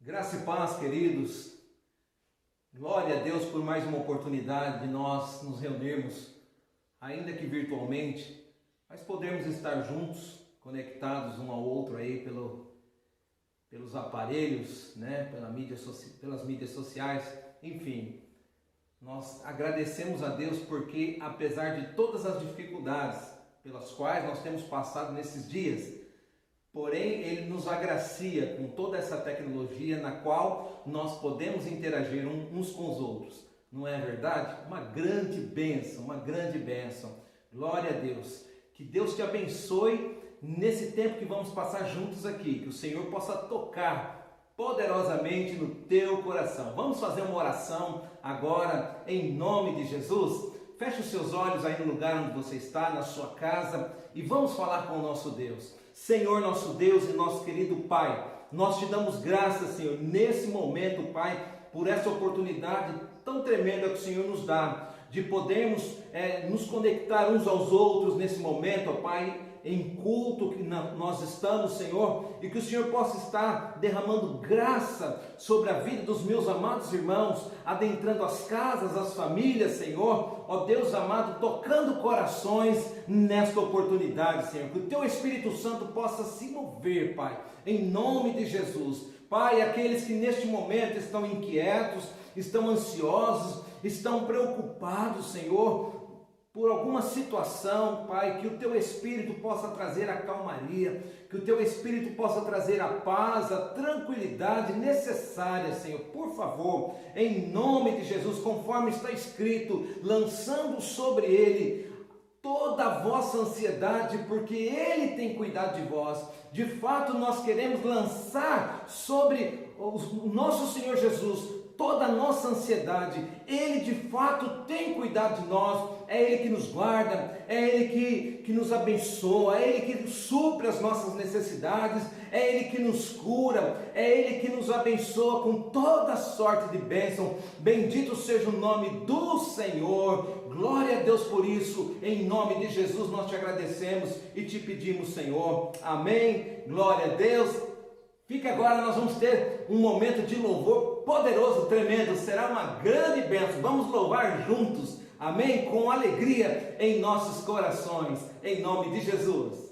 Graça e paz, queridos. Glória a Deus por mais uma oportunidade de nós nos reunirmos, ainda que virtualmente, mas podermos estar juntos, conectados um ao outro aí pelos aparelhos, né? Pelas mídias sociais, enfim. Nós agradecemos a Deus porque, apesar de todas as dificuldades pelas quais nós temos passado nesses dias, porém, Ele nos agracia com toda essa tecnologia na qual nós podemos interagir uns com os outros. Não é verdade? Uma grande bênção, uma grande bênção. Glória a Deus. Que Deus te abençoe nesse tempo que vamos passar juntos aqui. Que o Senhor possa tocar poderosamente no teu coração. Vamos fazer uma oração agora em nome de Jesus? Feche os seus olhos aí no lugar onde você está, na sua casa, e vamos falar com o nosso Deus. Senhor, nosso Deus e nosso querido Pai, nós te damos graças, Senhor, nesse momento, Pai, por essa oportunidade tão tremenda que o Senhor nos dá, de podermos nos conectar uns aos outros nesse momento, ó Pai, em culto que nós estamos, Senhor, e que o Senhor possa estar derramando graça sobre a vida dos meus amados irmãos, adentrando as casas, as famílias, Senhor, ó Deus amado, tocando corações nesta oportunidade, Senhor, que o Teu Espírito Santo possa se mover, Pai, em nome de Jesus. Pai, aqueles que neste momento estão inquietos, estão ansiosos, estão preocupados, Senhor, por alguma situação, Pai, que o Teu Espírito possa trazer a calmaria, que o Teu Espírito possa trazer a paz, a tranquilidade necessária, Senhor, por favor, em nome de Jesus, conforme está escrito, lançando sobre Ele toda a vossa ansiedade, porque Ele tem cuidado de vós. De fato, nós queremos lançar sobre o nosso Senhor Jesus toda a nossa ansiedade. Ele de fato tem cuidado de nós, é Ele que nos guarda, é Ele que nos abençoa, é Ele que supre as nossas necessidades, é Ele que nos cura, é Ele que nos abençoa com toda sorte de bênção. Bendito seja o nome do Senhor, glória a Deus por isso, em nome de Jesus nós te agradecemos e te pedimos, Senhor, amém, glória a Deus. Fique agora, nós vamos ter um momento de louvor poderoso, tremendo, será uma grande bênção, vamos louvar juntos, amém? Com alegria em nossos corações, em nome de Jesus.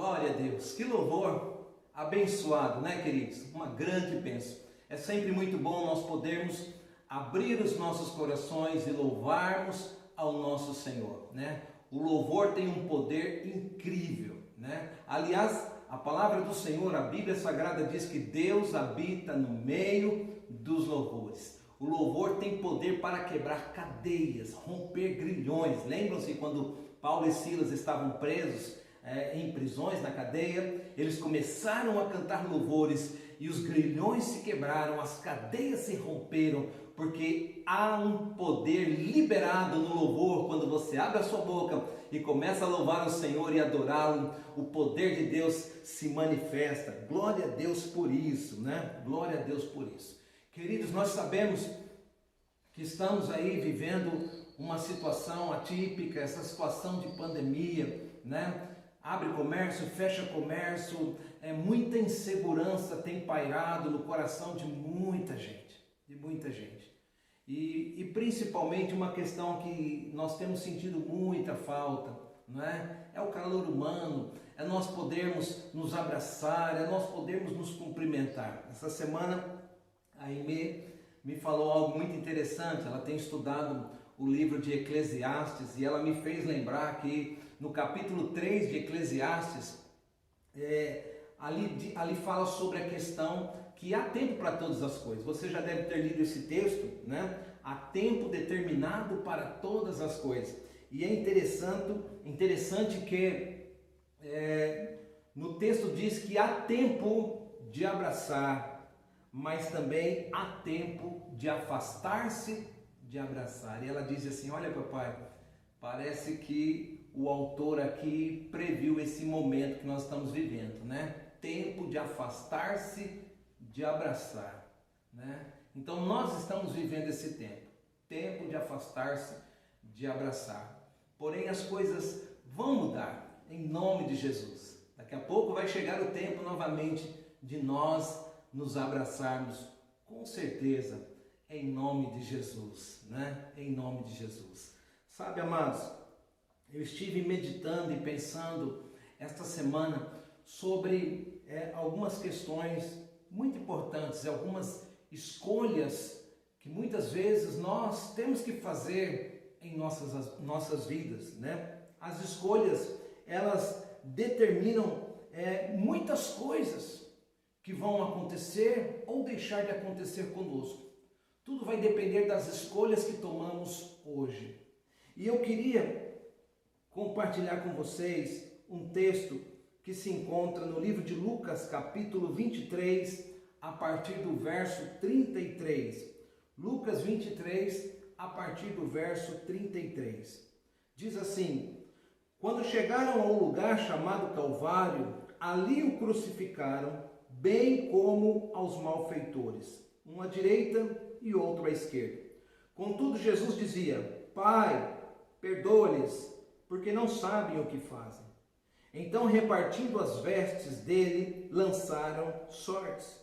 Glória a Deus. Que louvor abençoado, né, queridos? Uma grande bênção. É sempre muito bom nós podermos abrir os nossos corações e louvarmos ao nosso Senhor, né? O louvor tem um poder incrível, né? Aliás, a palavra do Senhor, a Bíblia Sagrada diz que Deus habita no meio dos louvores. O louvor tem poder para quebrar cadeias, romper grilhões. Lembram-se quando Paulo e Silas estavam presos em prisões na cadeia? Eles começaram a cantar louvores e os grilhões se quebraram, as cadeias se romperam, porque há um poder liberado no louvor. Quando você abre a sua boca e começa a louvar o Senhor e adorá-lo, o poder de Deus se manifesta. Glória a Deus por isso, né? Glória a Deus por isso. Queridos, nós sabemos que estamos aí vivendo uma situação atípica, essa situação de pandemia, né? Abre comércio, fecha comércio, muita insegurança tem pairado no coração de muita gente, E principalmente uma questão que nós temos sentido muita falta, não é? É o calor humano, é nós podermos nos abraçar, é nós podermos nos cumprimentar. Essa semana a Aimee me falou algo muito interessante. Ela tem estudado o livro de Eclesiastes e ela me fez lembrar que no capítulo 3 de Eclesiastes, ali fala sobre a questão que há tempo para todas as coisas. Você já deve ter lido esse texto, né? Há tempo determinado para todas as coisas. E é interessante que no texto diz que há tempo de abraçar, mas também há tempo de afastar-se de abraçar. E ela diz assim: olha, papai, parece que o autor aqui previu esse momento que nós estamos vivendo, né? Tempo de afastar-se de abraçar, né? Então nós estamos vivendo esse tempo de afastar-se de abraçar. Porém as coisas vão mudar em nome de Jesus. Daqui a pouco vai chegar o tempo novamente de nós nos abraçarmos, com certeza, em nome de Jesus, né? Em nome de Jesus. Sabe, amados, eu estive meditando e pensando esta semana sobre algumas questões muito importantes, algumas escolhas que muitas vezes nós temos que fazer em nossas vidas, né? As escolhas, elas determinam muitas coisas que vão acontecer ou deixar de acontecer conosco. Tudo vai depender das escolhas que tomamos hoje. E eu queria compartilhar com vocês um texto que se encontra no livro de Lucas, capítulo 23, a partir do verso 33. Lucas 23, a partir do verso 33. Diz assim: quando chegaram ao lugar chamado Calvário, ali o crucificaram, bem como aos malfeitores, um à direita e outro à esquerda. Contudo, Jesus dizia: Pai, perdoa-lhes, porque não sabem o que fazem. Então, repartindo as vestes dele, lançaram sortes.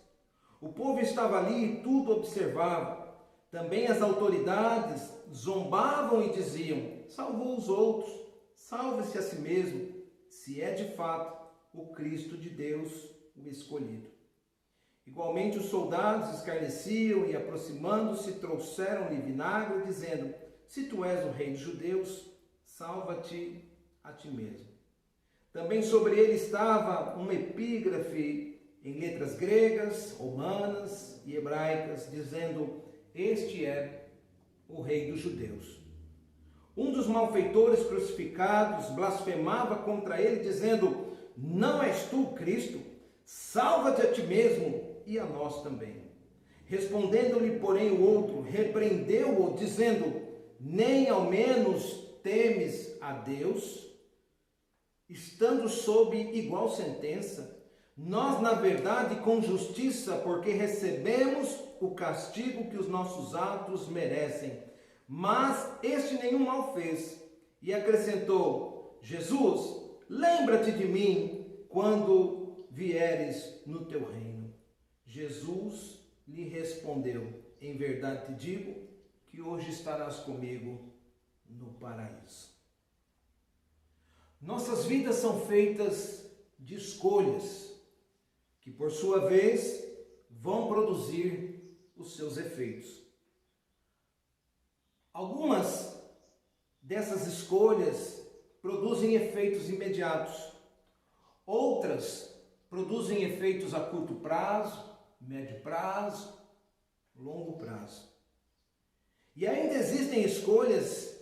O povo estava ali e tudo observava. Também as autoridades zombavam e diziam: salvou os outros, salve-se a si mesmo, se é de fato o Cristo de Deus, o escolhido. Igualmente os soldados escarneciam e, aproximando-se, trouxeram-lhe vinagre, dizendo: se tu és o rei dos judeus, salva-te a ti mesmo. Também sobre ele estava uma epígrafe em letras gregas, romanas e hebraicas, dizendo: este é o rei dos judeus. Um dos malfeitores crucificados blasfemava contra ele, dizendo: não és tu o Cristo? Salva-te a ti mesmo e a nós também. Respondendo-lhe, porém, o outro, repreendeu-o, dizendo: nem ao menos temes a Deus, estando sob igual sentença? Nós, na verdade, com justiça, porque recebemos o castigo que os nossos atos merecem. Mas este nenhum mal fez. E acrescentou: Jesus, lembra-te de mim quando vieres no teu reino. Jesus lhe respondeu: em verdade te digo que hoje estarás comigo no paraíso. Nossas vidas são feitas de escolhas, que por sua vez vão produzir os seus efeitos. Algumas dessas escolhas produzem efeitos imediatos, outras produzem efeitos a curto prazo, médio prazo, longo prazo. E ainda existem escolhas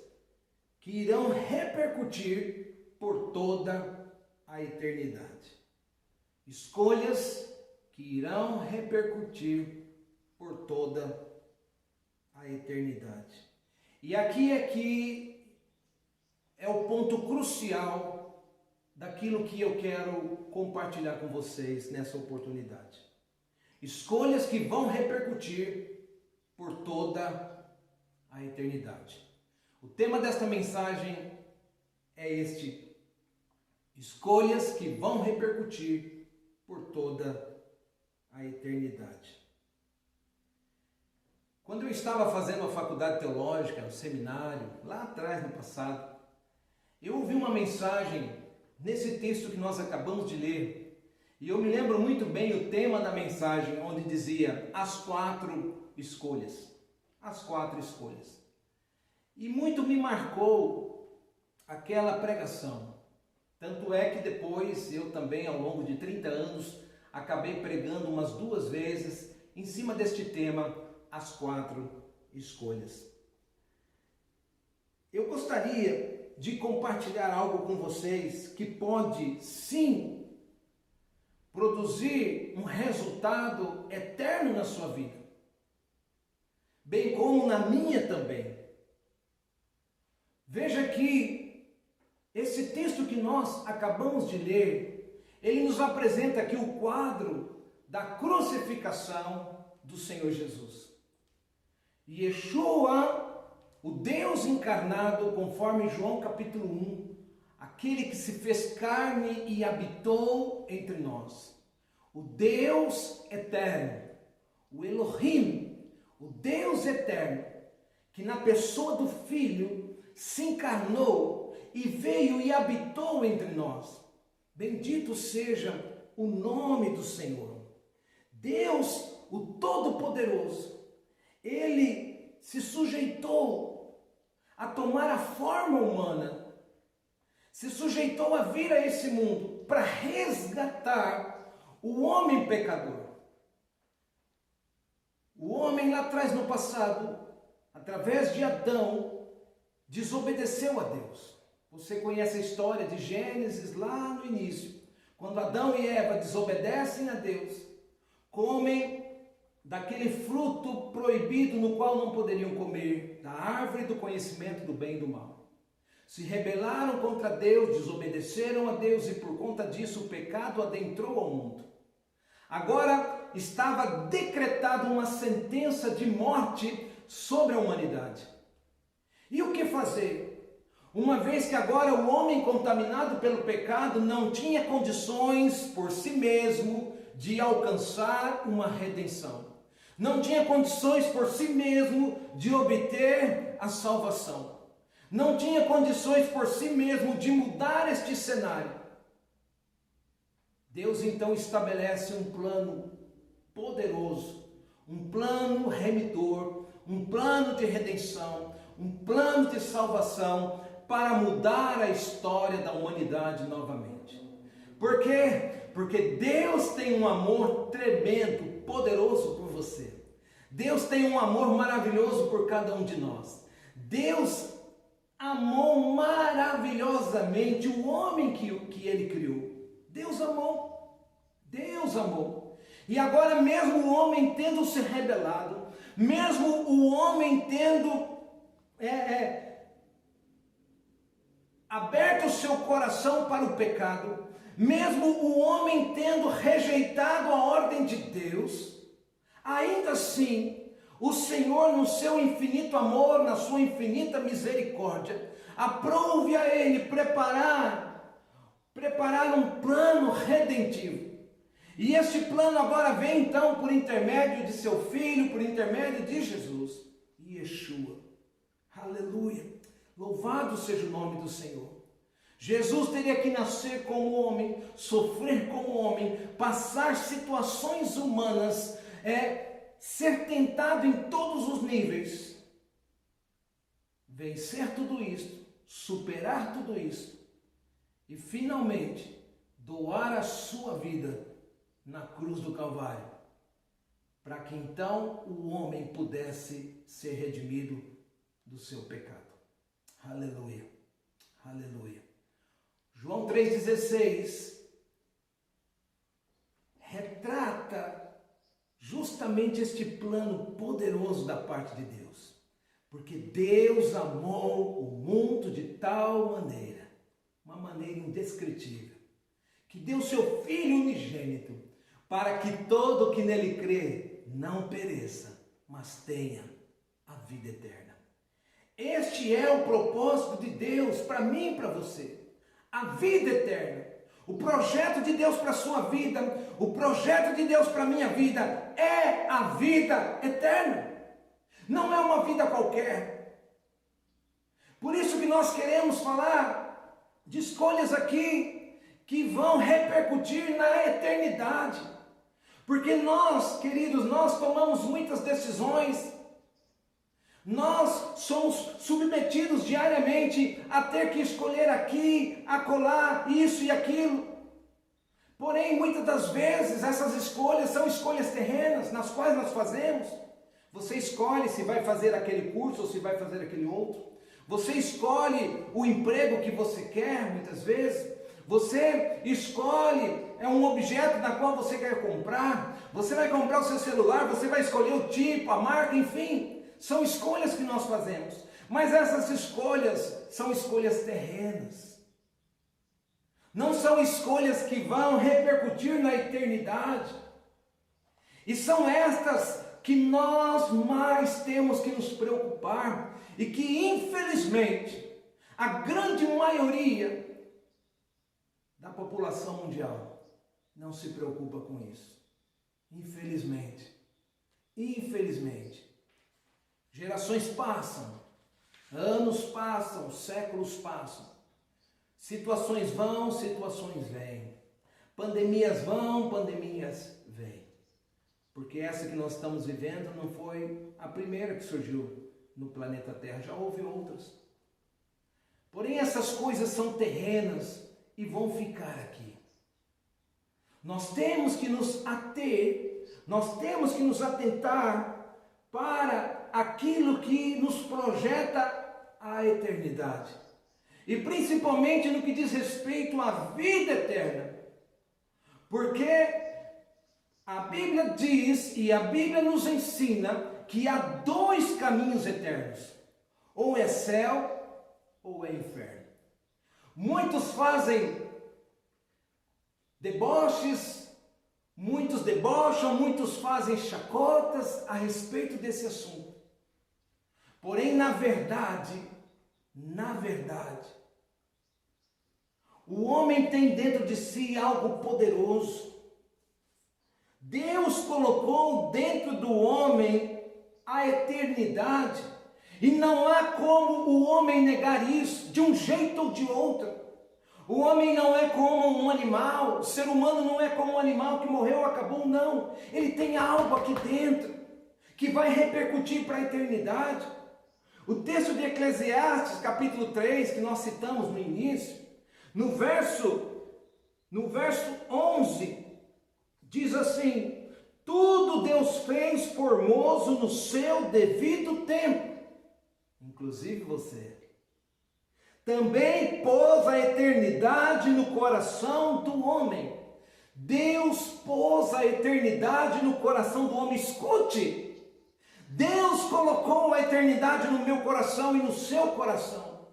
que irão repercutir por toda a eternidade. Escolhas que irão repercutir por toda a eternidade. E aqui é o ponto crucial daquilo que eu quero compartilhar com vocês nessa oportunidade. Escolhas que vão repercutir por toda a eternidade. O tema desta mensagem é este: escolhas que vão repercutir por toda a eternidade. Quando eu estava fazendo a faculdade teológica, o seminário, lá atrás no passado, eu ouvi uma mensagem nesse texto que nós acabamos de ler. E eu me lembro muito bem o tema da mensagem, onde dizia as 4 escolhas. As 4 escolhas. E muito me marcou aquela pregação. Tanto é que depois eu também, ao longo de 30 anos, acabei pregando umas 2 vezes em cima deste tema, as 4 escolhas. Eu gostaria de compartilhar algo com vocês que pode, sim, produzir um resultado eterno na sua vida, bem como na minha também. Veja que esse texto que nós acabamos de ler, ele nos apresenta aqui o quadro da crucificação do Senhor Jesus. Yeshua, o Deus encarnado, conforme João capítulo 1, aquele que se fez carne e habitou entre nós. O Deus eterno, o Elohim, o Deus eterno, que na pessoa do Filho se encarnou e veio e habitou entre nós. Bendito seja o nome do Senhor. Deus, o Todo-Poderoso, Ele se sujeitou a tomar a forma humana, se sujeitou a vir a esse mundo para resgatar o homem pecador. O homem lá atrás no passado, através de Adão, desobedeceu a Deus. Você conhece a história de Gênesis lá no início, quando Adão e Eva desobedecem a Deus, comem daquele fruto proibido no qual não poderiam comer, da árvore do conhecimento do bem e do mal. Se rebelaram contra Deus, desobedeceram a Deus e por conta disso o pecado adentrou ao mundo. Agora estava decretada uma sentença de morte sobre a humanidade. E o que fazer? Uma vez que agora o homem contaminado pelo pecado não tinha condições por si mesmo de alcançar uma redenção. Não tinha condições por si mesmo de obter a salvação. Não tinha condições por si mesmo de mudar este cenário. Deus então estabelece um plano poderoso, um plano remidor, um plano de redenção, um plano de salvação para mudar a história da humanidade novamente. Por quê? Porque Deus tem um amor tremendo, poderoso por você. Deus tem um amor maravilhoso por cada um de nós. Deus amou maravilhosamente o homem que ele criou. Deus amou. Deus amou. E agora mesmo o homem tendo se rebelado, mesmo o homem tendo aberto o seu coração para o pecado, mesmo o homem tendo rejeitado a ordem de Deus, ainda assim, o Senhor, no seu infinito amor, na sua infinita misericórdia, aprove a ele preparar um plano redentivo. E este plano agora vem então por intermédio de seu Filho, por intermédio de Jesus, Yeshua. Aleluia! Louvado seja o nome do Senhor. Jesus teria que nascer como homem, sofrer como homem, passar situações humanas, ser tentado em todos os níveis, vencer tudo isso, superar tudo isso e finalmente doar a sua vida na cruz do Calvário, para que então o homem pudesse ser redimido do seu pecado. Aleluia, aleluia. João 3,16 retrata justamente este plano poderoso da parte de Deus. Porque Deus amou o mundo de tal maneira, uma maneira indescritível, que deu seu Filho unigênito, para que todo que nele crê não pereça, mas tenha a vida eterna. Este é o propósito de Deus para mim e para você. A vida eterna. O projeto de Deus para a sua vida, o projeto de Deus para a minha vida é a vida eterna. Não é uma vida qualquer. Por isso que nós queremos falar de escolhas aqui que vão repercutir na eternidade. Porque nós, queridos, nós tomamos muitas decisões. Nós somos submetidos diariamente a ter que escolher aqui, acolá, isso e aquilo. Porém, muitas das vezes, essas escolhas são escolhas terrenas, nas quais nós fazemos. Você escolhe se vai fazer aquele curso ou se vai fazer aquele outro. Você escolhe o emprego que você quer, muitas vezes. Você escolhe um objeto na qual você quer comprar. Você vai comprar o seu celular, você vai escolher o tipo, a marca, enfim. São escolhas que nós fazemos, mas essas escolhas são escolhas terrenas. Não são escolhas que vão repercutir na eternidade. E são estas que nós mais temos que nos preocupar e que, infelizmente, a grande maioria da população mundial não se preocupa com isso. Infelizmente. Infelizmente. Gerações passam, anos passam, séculos passam, situações vão, situações vêm, pandemias vão, pandemias vêm, porque essa que nós estamos vivendo não foi a primeira que surgiu no planeta Terra, já houve outras. Porém, essas coisas são terrenas e vão ficar aqui. Nós temos que nos ater, nós temos que nos atentar para aquilo que nos projeta a eternidade. E principalmente no que diz respeito à vida eterna. Porque a Bíblia diz e a Bíblia nos ensina que há dois caminhos eternos. Ou é céu ou é inferno. Muitos fazem deboches, muitos debocham, muitos fazem chacotas a respeito desse assunto. Porém, na verdade, o homem tem dentro de si algo poderoso. Deus colocou dentro do homem a eternidade. E não há como o homem negar isso, de um jeito ou de outro. O homem não é como um animal, o ser humano não é como um animal que morreu, acabou, não. Ele tem algo aqui dentro, que vai repercutir para a eternidade. O texto de Eclesiastes, capítulo 3, que nós citamos no início, no verso 11, diz assim: tudo Deus fez formoso no seu devido tempo, inclusive você. Também pôs a eternidade no coração do homem. Deus pôs a eternidade no coração do homem. Escute! Deus colocou a eternidade no meu coração e no seu coração.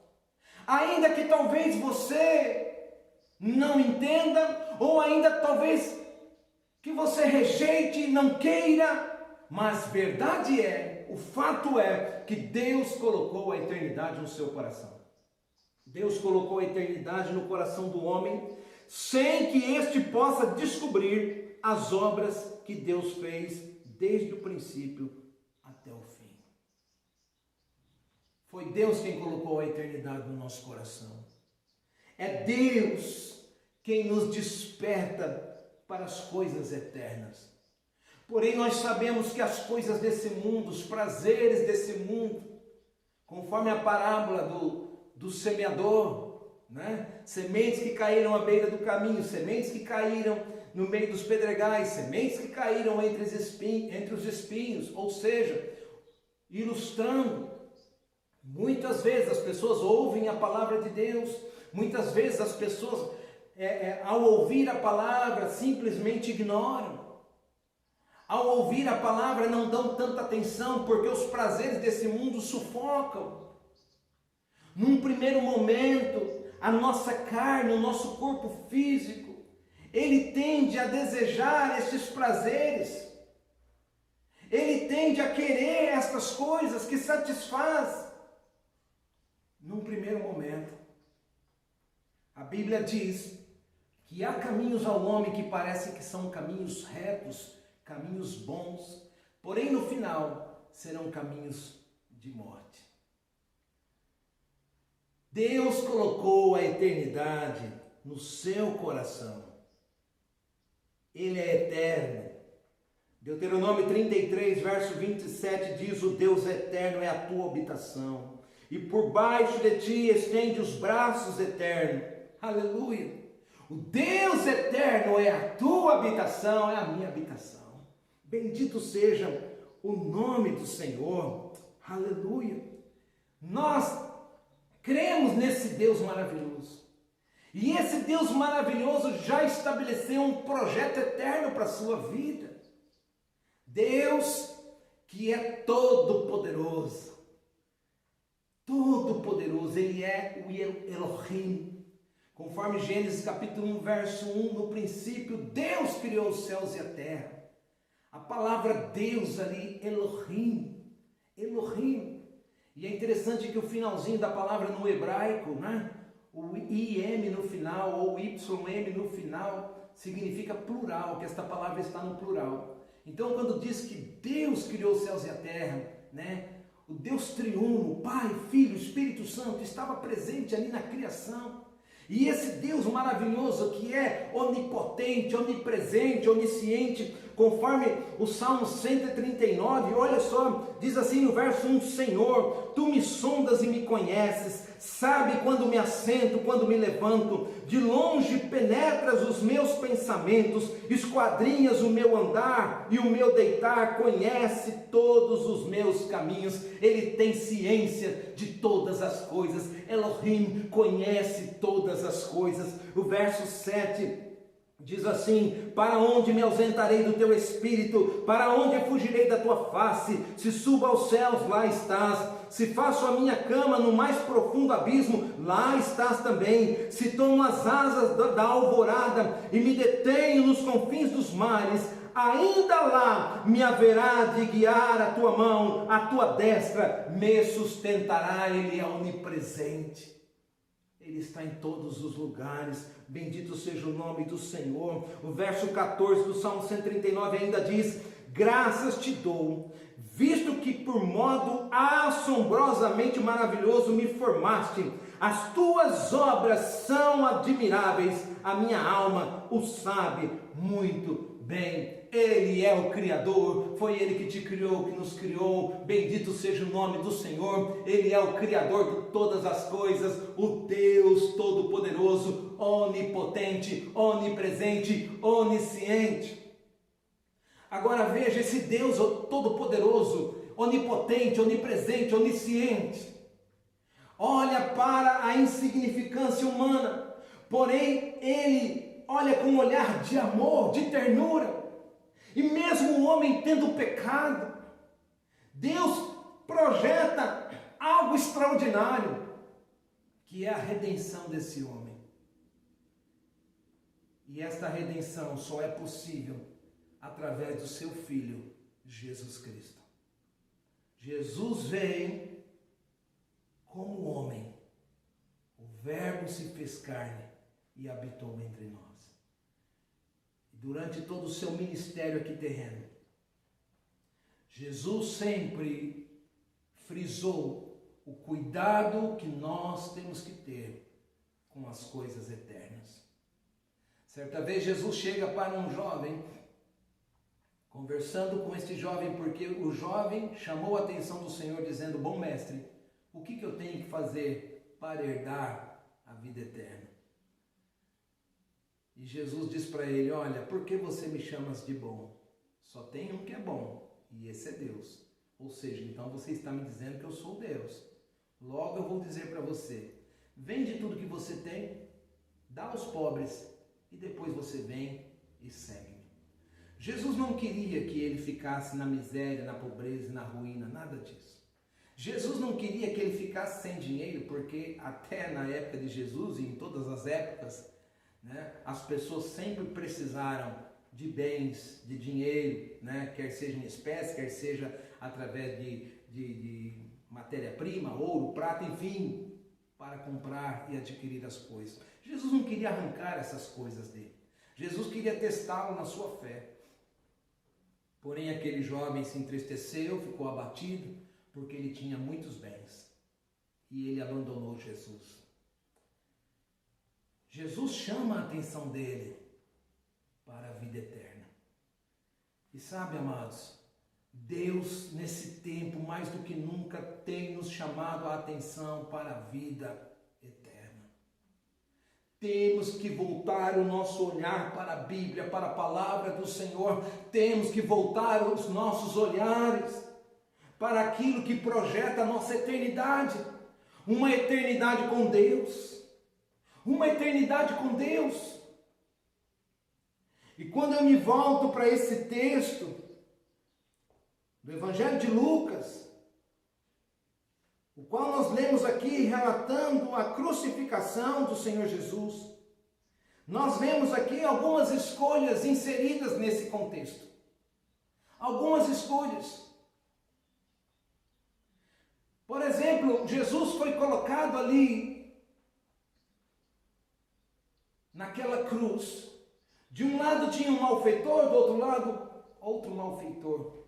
Ainda que talvez você não entenda, ou ainda talvez que você rejeite e não queira, mas verdade é, o fato é que Deus colocou a eternidade no seu coração. Deus colocou a eternidade no coração do homem, sem que este possa descobrir as obras que Deus fez desde o princípio até o fim. Foi Deus quem colocou a eternidade no nosso coração. É Deus quem nos desperta para as coisas eternas. Porém, nós sabemos que as coisas desse mundo, os prazeres desse mundo, conforme a parábola do semeador, né? Sementes que caíram à beira do caminho, sementes que caíram no meio dos pedregais, sementes que caíram entre os espinhos, ou seja, ilustrando, muitas vezes as pessoas ouvem a palavra de Deus, muitas vezes as pessoas, ao ouvir a palavra, simplesmente ignoram. Ao ouvir a palavra não dão tanta atenção, porque os prazeres desse mundo sufocam. Num primeiro momento, a nossa carne, o nosso corpo físico, ele tende a desejar esses prazeres. Ele tende a querer estas coisas que satisfaz. Num primeiro momento, a Bíblia diz que há caminhos ao homem que parecem que são caminhos retos, caminhos bons, porém no final serão caminhos de morte. Deus colocou a eternidade no seu coração. Ele é eterno. Deuteronômio 33, verso 27 diz: o Deus eterno é a tua habitação, e por baixo de ti estende os braços eternos. Aleluia! O Deus eterno é a tua habitação, é a minha habitação. Bendito seja o nome do Senhor. Aleluia! Nós cremos nesse Deus maravilhoso. E esse Deus maravilhoso já estabeleceu um projeto eterno para a sua vida. Deus que é todo-poderoso. Todo-poderoso, Ele é o Elohim. Conforme Gênesis capítulo 1, verso 1, no princípio Deus criou os céus e a terra. A palavra Deus ali, Elohim, Elohim. E é interessante que o finalzinho da palavra no hebraico, né? O IM no final, ou YM no final, significa plural, que esta palavra está no plural. Então, quando diz que Deus criou os céus e a terra, né? O Deus triuno, Pai, Filho, Espírito Santo, estava presente ali na criação. E esse Deus maravilhoso que é onipotente, onipresente, onisciente, conforme o Salmo 139, olha só, diz assim no verso 1, Senhor, Tu me sondas e me conheces, sabe quando me assento, quando me levanto, de longe penetras os meus pensamentos, esquadrinhas o meu andar e o meu deitar, conhece todos os meus caminhos, Ele tem ciência de todas as coisas, Elohim conhece todas as coisas. O verso 7 diz assim: para onde me ausentarei do teu espírito? Para onde fugirei da tua face? Se subo aos céus, lá estás. Se faço a minha cama no mais profundo abismo, lá estás também. Se tomo as asas da alvorada e me detenho nos confins dos mares, ainda lá me haverá de guiar a tua mão, a tua destra me sustentará. Ele é onipresente. Ele está em todos os lugares, bendito seja o nome do Senhor. O verso 14 do Salmo 139 ainda diz: graças te dou, visto que por modo assombrosamente maravilhoso me formaste, as tuas obras são admiráveis, a minha alma o sabe muito bem. Ele é o Criador, foi Ele que te criou, que nos criou, bendito seja o nome do Senhor. Ele é o Criador de todas as coisas, o Deus Todo-Poderoso, onipotente, onipresente, onisciente. Agora veja, esse Deus Todo-Poderoso, onipotente, onipresente, onisciente, olha para a insignificância humana, porém Ele olha com um olhar de amor, de ternura. E mesmo o homem tendo pecado, Deus projeta algo extraordinário, que é a redenção desse homem. E esta redenção só é possível através do seu Filho, Jesus Cristo. Jesus veio como homem, o Verbo se fez carne e habitou entre nós. Durante todo o seu ministério aqui terreno, Jesus sempre frisou o cuidado que nós temos que ter com as coisas eternas. Certa vez Jesus chega para um jovem, conversando com este jovem, porque o jovem chamou a atenção do Senhor dizendo: bom mestre, o que eu tenho que fazer para herdar a vida eterna? E Jesus diz para ele: olha, por que você me chamas de bom? Só tem um que é bom, e esse é Deus. Ou seja, então você está me dizendo que eu sou Deus. Logo eu vou dizer para você: vende tudo que você tem, dá aos pobres, e depois você vem e segue-me. Jesus não queria que ele ficasse na miséria, na pobreza, na ruína, nada disso. Jesus não queria que ele ficasse sem dinheiro, porque até na época de Jesus e em todas as épocas, né, as pessoas sempre precisaram de bens, de dinheiro, né, quer seja em espécie, quer seja através de matéria-prima, ouro, prata, enfim, para comprar e adquirir as coisas. Jesus não queria arrancar essas coisas dele. Jesus queria testá-lo na sua fé. Porém, aquele jovem se entristeceu, ficou abatido, porque ele tinha muitos bens. E ele abandonou Jesus. Jesus chama a atenção dele para a vida eterna. E sabe, amados, Deus, nesse tempo, mais do que nunca, tem nos chamado a atenção para a vida eterna. Temos que voltar o nosso olhar para a Bíblia, para a palavra do Senhor. Temos que voltar os nossos olhares para aquilo que projeta a nossa eternidade. Uma eternidade com Deus. Uma eternidade com Deus. E quando eu me volto para esse texto do Evangelho de Lucas, o qual nós lemos aqui relatando a crucificação do Senhor Jesus, nós vemos aqui algumas escolhas inseridas nesse contexto. Algumas escolhas. Por exemplo, Jesus foi colocado ali naquela cruz. De um lado tinha um malfeitor, do outro lado outro malfeitor.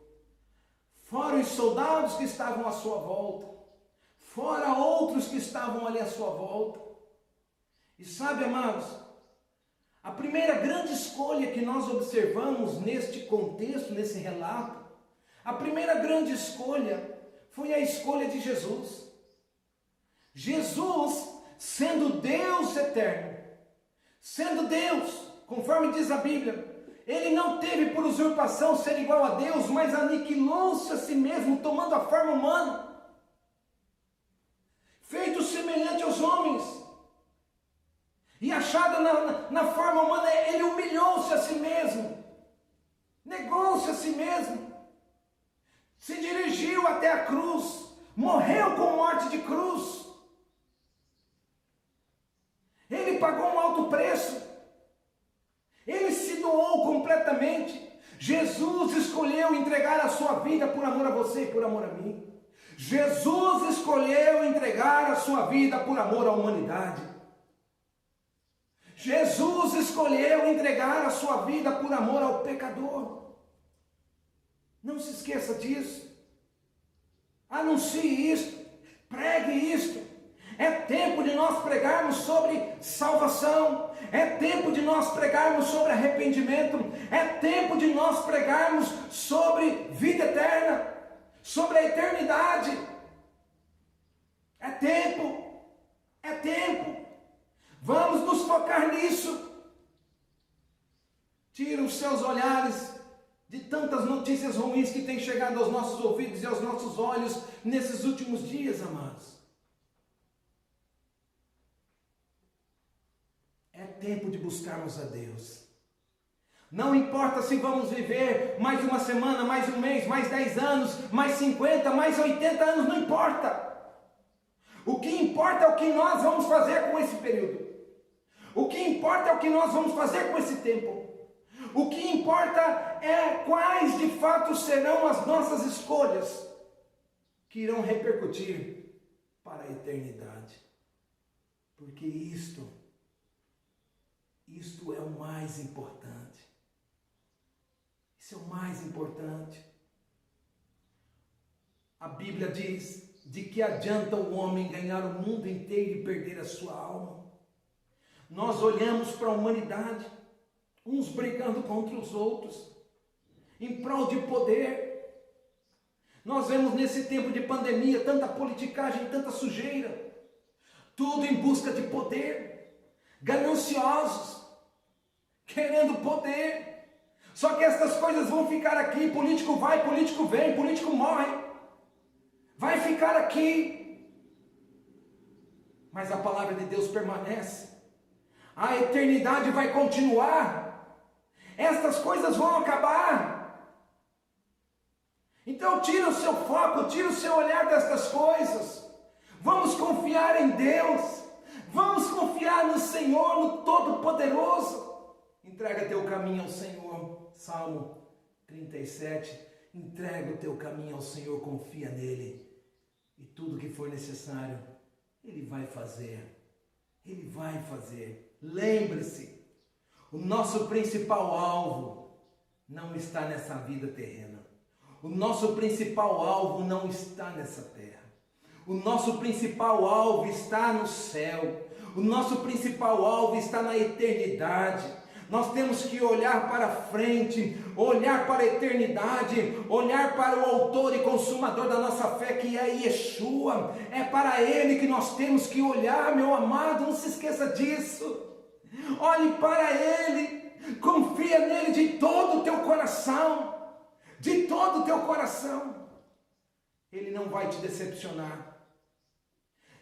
Fora os soldados que estavam à sua volta, fora outros que estavam ali à sua volta. E sabe, amados, a primeira grande escolha que nós observamos neste contexto, nesse relato, a primeira grande escolha foi a escolha de Jesus. Jesus, sendo Deus eterno, sendo Deus, conforme diz a Bíblia, ele não teve por usurpação ser igual a Deus, mas aniquilou-se a si mesmo, tomando a forma humana, feito semelhante aos homens, e achado na forma humana, ele humilhou-se a si mesmo, negou-se a si mesmo, se dirigiu até a cruz, morreu com morte de cruz, ele pagou um alto preço, ele se doou completamente. Jesus escolheu entregar a sua vida por amor a você e por amor a mim. Jesus escolheu entregar a sua vida por amor à humanidade. Jesus escolheu entregar a sua vida por amor ao pecador. Não se esqueça disso. Anuncie isto. Pregue isto. É tempo de nós pregarmos sobre salvação. É tempo de nós pregarmos sobre arrependimento. É tempo de nós pregarmos sobre vida eterna, sobre a eternidade. É tempo. É tempo. Vamos nos focar nisso. Tira os seus olhares de tantas notícias ruins que têm chegado aos nossos ouvidos e aos nossos olhos nesses últimos dias, amados. É tempo de buscarmos a Deus. Não importa se vamos viver mais uma semana, mais um mês, mais 10 anos, mais 50, mais 80 anos, não importa. O que importa é o que nós vamos fazer com esse período. O que importa é o que nós vamos fazer com esse tempo. O que importa é quais de fato serão as nossas escolhas que irão repercutir para a eternidade. Porque isto é o mais importante. Isso é o mais importante. A Bíblia diz: de que adianta o homem ganhar o mundo inteiro e perder a sua alma? nós olhamos para a humanidade, uns brigando contra os outros, em prol de poder. Nós vemos nesse tempo de pandemia tanta politicagem, tanta sujeira, tudo em busca de poder, gananciosos, querendo poder. Só que essas coisas vão ficar aqui, político vai, político vem, político morre, vai ficar aqui. Mas a palavra de Deus permanece, a eternidade vai continuar, estas coisas vão acabar. Então tira o seu foco, tira o seu olhar destas coisas, vamos confiar em Deus, vamos confiar no Senhor, no Todo-Poderoso. Entrega teu caminho ao Senhor, Salmo 37, entrega o teu caminho ao Senhor, confia nele, e tudo que for necessário, Ele vai fazer, Ele vai fazer. Lembre-se, o nosso principal alvo não está nessa vida terrena, o nosso principal alvo não está nessa terra, o nosso principal alvo está no céu, o nosso principal alvo está na eternidade. Nós temos que olhar para frente, olhar para a eternidade, olhar para o autor e consumador da nossa fé, que é Yeshua. É para Ele que nós temos que olhar, meu amado, não se esqueça disso. Olhe para Ele, confia nele de todo o teu coração, de todo o teu coração. Ele não vai te decepcionar,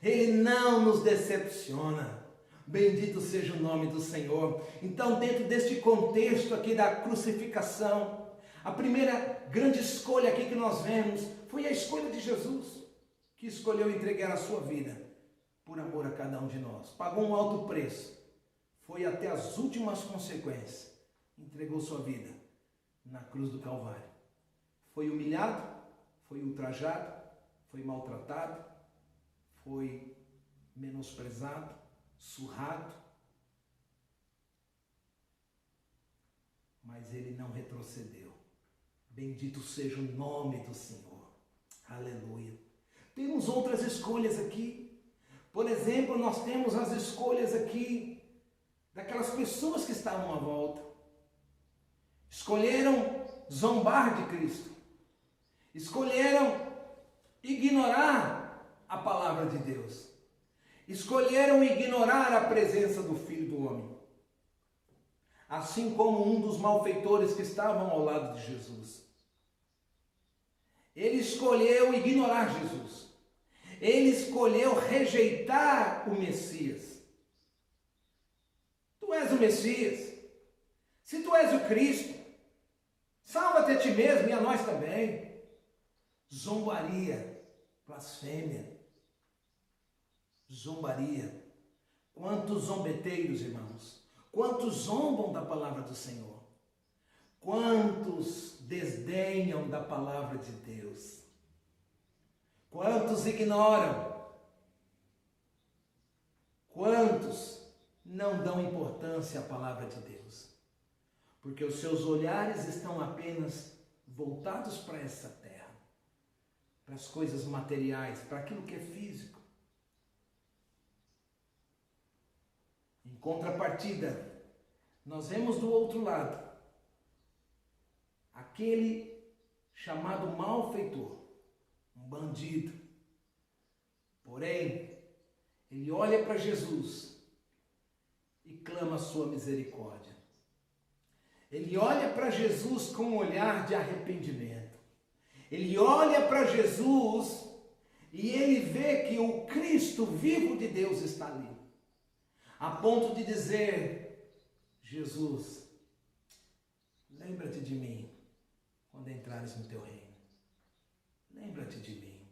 Ele não nos decepciona. Bendito seja o nome do Senhor. Então, dentro deste contexto aqui da crucificação, a primeira grande escolha aqui que nós vemos foi a escolha de Jesus, que escolheu entregar a sua vida por amor a cada um de nós. Pagou um alto preço, foi até as últimas consequências, entregou sua vida na cruz do Calvário. Foi humilhado, foi ultrajado, foi maltratado, foi menosprezado, surrado, mas ele não retrocedeu. Bendito seja o nome do Senhor. Aleluia. Temos outras escolhas aqui. Por exemplo, nós temos as escolhas aqui daquelas pessoas que estavam à volta. Escolheram zombar de Cristo. Escolheram ignorar a palavra de Deus. Escolheram ignorar a presença do Filho do Homem, assim como um dos malfeitores que estavam ao lado de Jesus. Ele escolheu ignorar Jesus, ele escolheu rejeitar o Messias. Tu és o Messias, se tu és o Cristo, salva-te a ti mesmo e a nós também. Zombaria, blasfêmia, zombaria. Quantos zombeteiros, irmãos, quantos zombam da palavra do Senhor, quantos desdenham da palavra de Deus, quantos ignoram, quantos não dão importância à palavra de Deus, porque os seus olhares estão apenas voltados para essa terra, para as coisas materiais, para aquilo que é físico. Em contrapartida, nós vemos do outro lado aquele chamado malfeitor, um bandido. Porém, ele olha para Jesus e clama a sua misericórdia. Ele olha para Jesus com um olhar de arrependimento. Ele olha para Jesus e ele vê que o Cristo vivo de Deus está ali, a ponto de dizer: Jesus, lembra-te de mim quando entrares no teu reino. Lembra-te de mim.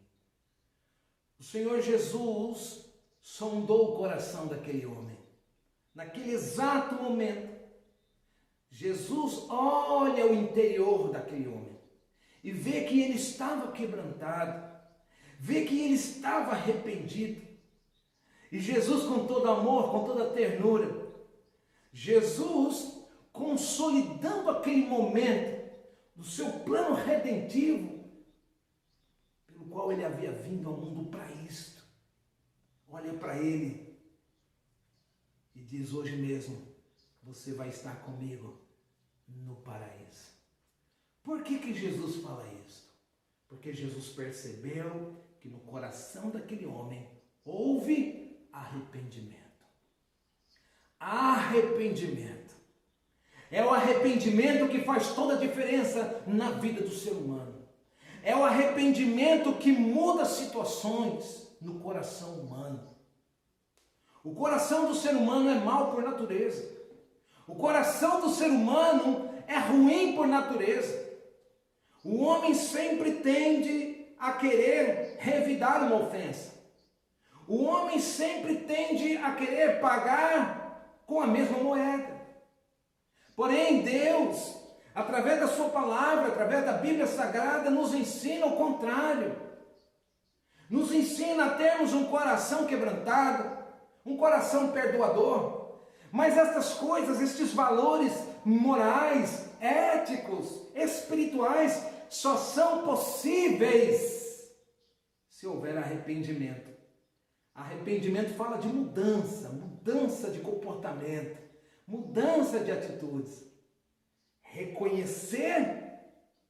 O Senhor Jesus sondou o coração daquele homem. Naquele exato momento, Jesus olha o interior daquele homem e vê que ele estava quebrantado, vê que ele estava arrependido. E Jesus, com todo amor, com toda ternura, Jesus, consolidando aquele momento do seu plano redentivo, pelo qual ele havia vindo ao mundo para isto, olha para ele e diz: hoje mesmo você vai estar comigo no paraíso. Por que Jesus fala isso? Porque Jesus percebeu que no coração daquele homem houve arrependimento. Arrependimento. É o arrependimento que faz toda a diferença na vida do ser humano. É o arrependimento que muda situações no coração humano. O coração do ser humano é mau por natureza. O coração do ser humano é ruim por natureza. O homem sempre tende a querer revidar uma ofensa. O homem sempre tende a querer pagar com a mesma moeda. Porém, Deus, através da sua palavra, através da Bíblia Sagrada, nos ensina o contrário. Nos ensina a termos um coração quebrantado, um coração perdoador. Mas estas coisas, estes valores morais, éticos, espirituais, só são possíveis se houver arrependimento. Arrependimento fala de mudança, mudança de comportamento, mudança de atitudes. Reconhecer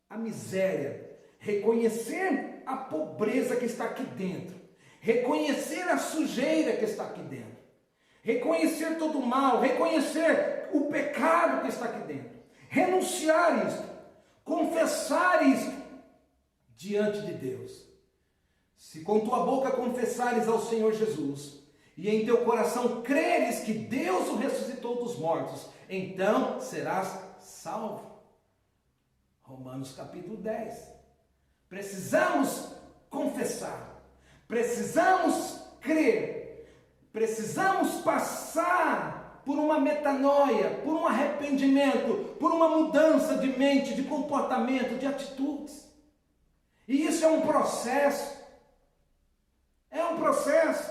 a miséria, reconhecer a pobreza que está aqui dentro, reconhecer a sujeira que está aqui dentro, reconhecer todo o mal, reconhecer o pecado que está aqui dentro, renunciar isto, confessar isto diante de Deus. Se com tua boca confessares ao Senhor Jesus e em teu coração creres que Deus o ressuscitou dos mortos, então serás salvo. Romanos capítulo 10. Precisamos confessar, precisamos crer, precisamos passar por uma metanoia, por um arrependimento, por uma mudança de mente, de comportamento, de atitudes. E isso é um processo. É um processo.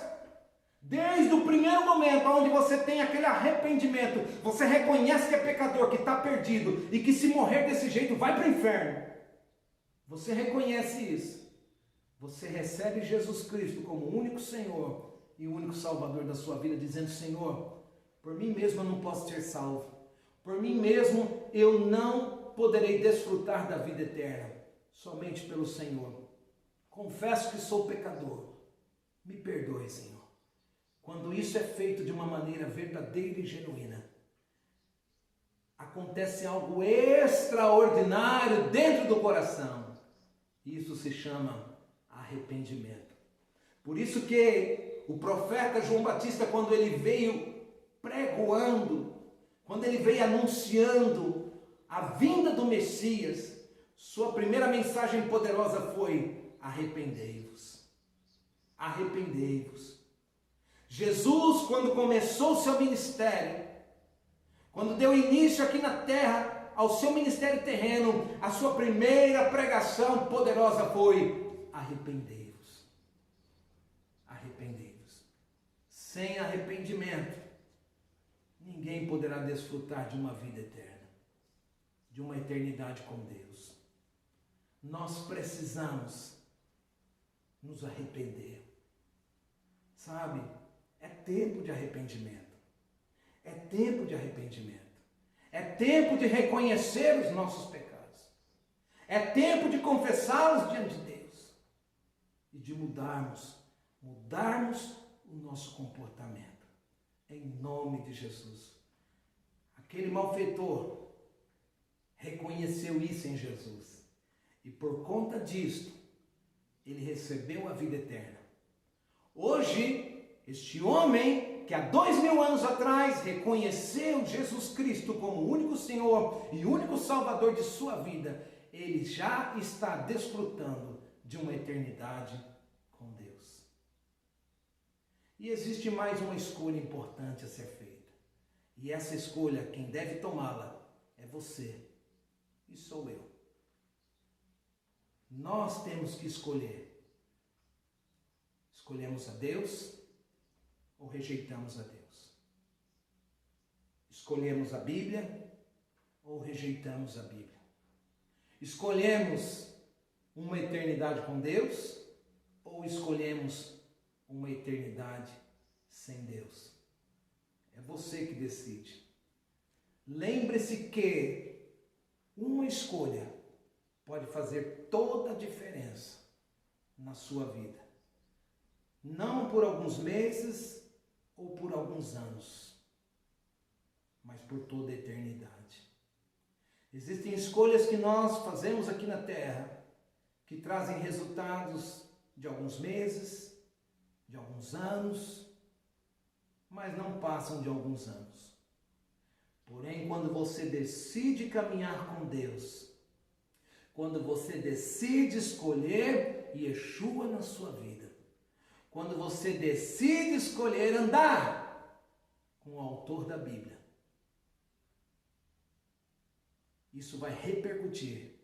Desde o primeiro momento onde você tem aquele arrependimento, você reconhece que é pecador, que está perdido e que se morrer desse jeito vai para o inferno. Você reconhece isso. Você recebe Jesus Cristo como o único Senhor e o único Salvador da sua vida, dizendo: Senhor, por mim mesmo eu não posso ser salvo. Por mim mesmo eu não poderei desfrutar da vida eterna. Somente pelo Senhor. Confesso que sou pecador. Me perdoe, Senhor. Quando isso é feito de uma maneira verdadeira e genuína, acontece algo extraordinário dentro do coração. Isso se chama arrependimento. Por isso que o profeta João Batista, quando ele veio pregoando, quando ele veio anunciando a vinda do Messias, sua primeira mensagem poderosa foi: arrependei-vos. Arrependei-vos. Jesus, quando começou o seu ministério, quando deu início aqui na terra ao seu ministério terreno, a sua primeira pregação poderosa foi: arrependei-vos. Arrependei-vos. Sem arrependimento, ninguém poderá desfrutar de uma vida eterna, de uma eternidade com Deus. Nós precisamos nos arrepender. Sabe? É tempo de arrependimento. É tempo de arrependimento. É tempo de reconhecer os nossos pecados. É tempo de confessá-los diante de Deus. E de mudarmos o nosso comportamento. Em nome de Jesus. Aquele malfeitor reconheceu isso em Jesus. E por conta disto, ele recebeu a vida eterna. Hoje, este homem que há 2000 anos atrás reconheceu Jesus Cristo como o único Senhor e único Salvador de sua vida, ele já está desfrutando de uma eternidade com Deus. E existe mais uma escolha importante a ser feita. E essa escolha, quem deve tomá-la é você e sou eu. Nós temos que escolher. Escolhemos a Deus ou rejeitamos a Deus? Escolhemos a Bíblia ou rejeitamos a Bíblia? Escolhemos uma eternidade com Deus ou escolhemos uma eternidade sem Deus? É você. você que decide. Lembre-se que uma escolha pode fazer toda a diferença na sua vida. Não por alguns meses ou por alguns anos, mas por toda a eternidade. Existem escolhas que nós fazemos aqui na terra que trazem resultados de alguns meses, de alguns anos, mas não passam de alguns anos. Porém, quando você decide caminhar com Deus, quando você decide escolher Yeshua na sua vida, quando você decide escolher andar com o autor da Bíblia, isso vai repercutir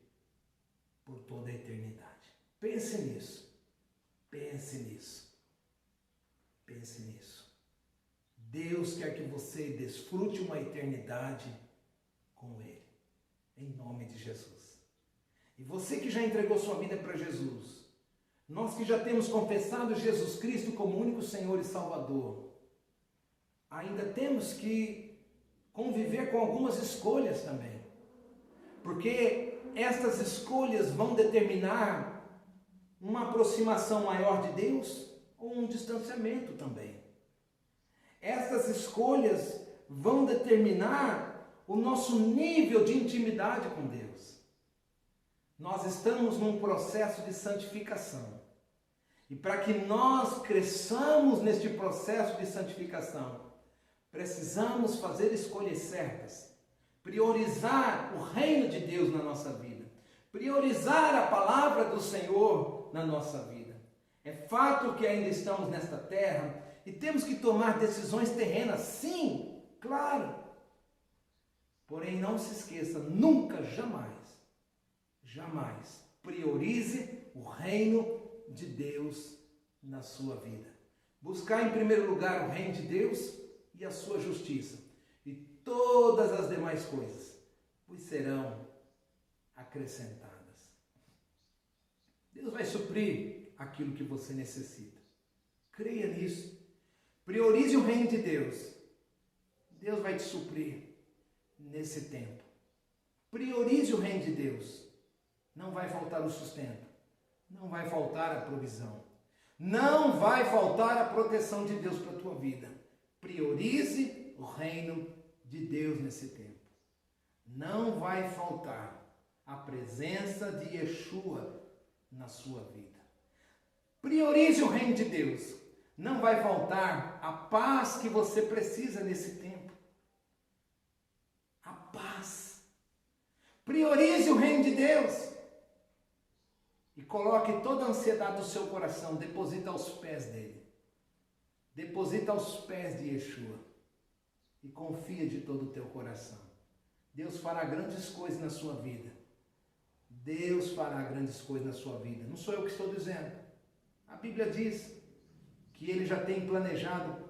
por toda a eternidade. Pense nisso. Pense nisso. Pense nisso. Deus quer que você desfrute uma eternidade com Ele. Em nome de Jesus. E você que já entregou sua vida para Jesus, nós que já temos confessado Jesus Cristo como único Senhor e Salvador, ainda temos que conviver com algumas escolhas também. Porque estas escolhas vão determinar uma aproximação maior de Deus ou um distanciamento também. Estas escolhas vão determinar o nosso nível de intimidade com Deus. Nós estamos num processo de santificação. E para que nós cresçamos neste processo de santificação, precisamos fazer escolhas certas. Priorizar o reino de Deus na nossa vida. Priorizar a palavra do Senhor na nossa vida. É fato que ainda estamos nesta terra e temos que tomar decisões terrenas, sim, claro. Porém, não se esqueça, nunca, jamais priorize o reino de Deus na sua vida. Buscar em primeiro lugar o reino de Deus e a sua justiça. E todas as demais coisas vos serão acrescentadas. Deus vai suprir aquilo que você necessita. Creia nisso. Priorize o reino de Deus. Deus vai te suprir nesse tempo. Priorize o reino de Deus. Não vai faltar o sustento. Não vai faltar a provisão. Não vai faltar a proteção de Deus para a tua vida. Priorize o reino de Deus nesse tempo. Não vai faltar a presença de Yeshua na sua vida. Priorize o reino de Deus. Não vai faltar a paz que você precisa nesse tempo. A paz. Priorize o reino de Deus. E coloque toda a ansiedade do seu coração, deposita aos pés dele. Deposita aos pés de Yeshua. E confia de todo o teu coração. Deus fará grandes coisas na sua vida. Deus fará grandes coisas na sua vida. Não sou eu que estou dizendo. A Bíblia diz que Ele já tem planejado,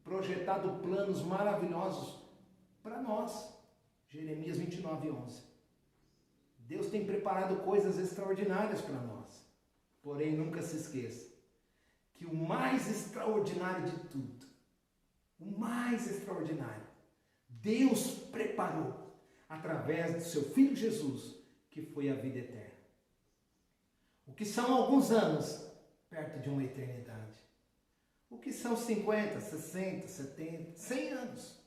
projetado planos maravilhosos para nós. Jeremias 29:11. Deus tem preparado coisas extraordinárias para nós. Porém, nunca se esqueça que o mais extraordinário de tudo, o mais extraordinário, Deus preparou através do seu Filho Jesus, que foi a vida eterna. O que são alguns anos perto de uma eternidade? O que são 50, 60, 70, 100 anos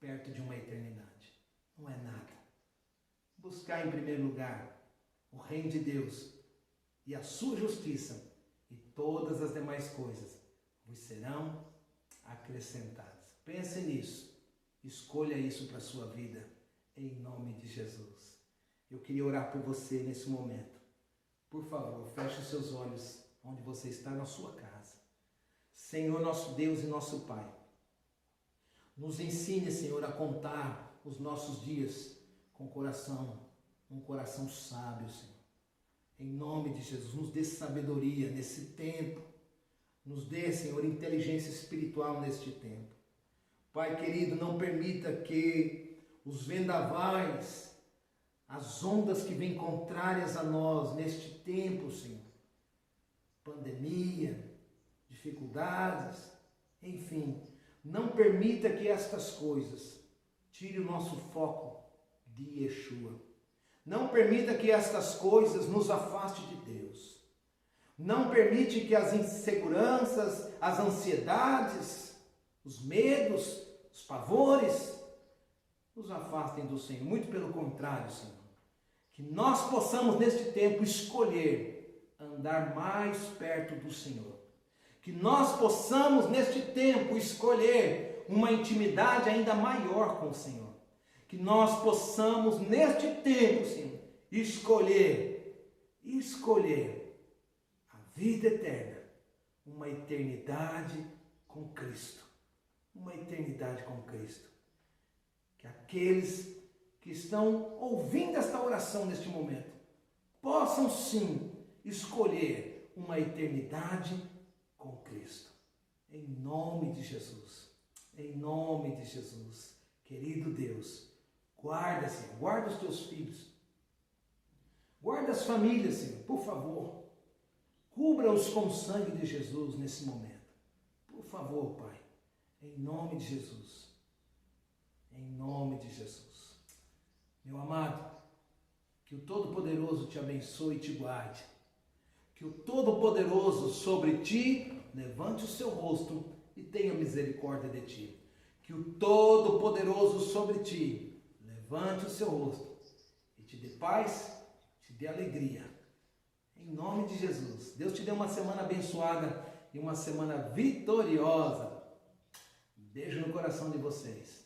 perto de uma eternidade? Não é nada. Buscar em primeiro lugar o reino de Deus e a sua justiça, e todas as demais coisas vos serão acrescentadas. Pense nisso. Escolha isso para a sua vida, em nome de Jesus. Eu queria orar por você nesse momento. Por favor, feche os seus olhos onde você está, na sua casa. Senhor, nosso Deus e nosso Pai, nos ensine, Senhor, a contar os nossos dias com um coração sábio, Senhor. Em nome de Jesus, nos dê sabedoria nesse tempo. Nos dê, Senhor, inteligência espiritual neste tempo. Pai querido, não permita que os vendavais, as ondas que vêm contrárias a nós neste tempo, Senhor, pandemia, dificuldades, enfim, Não permita que estas coisas tirem o nosso foco de Yeshua. Não permita que estas coisas nos afastem de Deus. Não permite que as inseguranças, as ansiedades, os medos, os pavores nos afastem do Senhor. Muito pelo contrário, Senhor. Que nós possamos neste tempo escolher andar mais perto do Senhor. Que nós possamos neste tempo escolher uma intimidade ainda maior com o Senhor. Que nós possamos neste tempo, Senhor, escolher a vida eterna, uma eternidade com Cristo. Uma eternidade com Cristo. Que aqueles que estão ouvindo esta oração neste momento possam sim escolher uma eternidade com Cristo. Em nome de Jesus. Em nome de Jesus. Querido Deus, guarda, Senhor, guarda os teus filhos. Guarda as famílias, Senhor, por favor. Cubra-os com o sangue de Jesus nesse momento. Por favor, Pai. Em nome de Jesus. Em nome de Jesus. Meu amado, que o Todo-Poderoso te abençoe e te guarde. Que o Todo-Poderoso sobre ti levante o seu rosto e tenha misericórdia de ti. Que o Todo-Poderoso sobre ti levante o seu rosto e te dê paz, te dê alegria. Em nome de Jesus. Deus te dê uma semana abençoada e uma semana vitoriosa. Beijo no coração de vocês.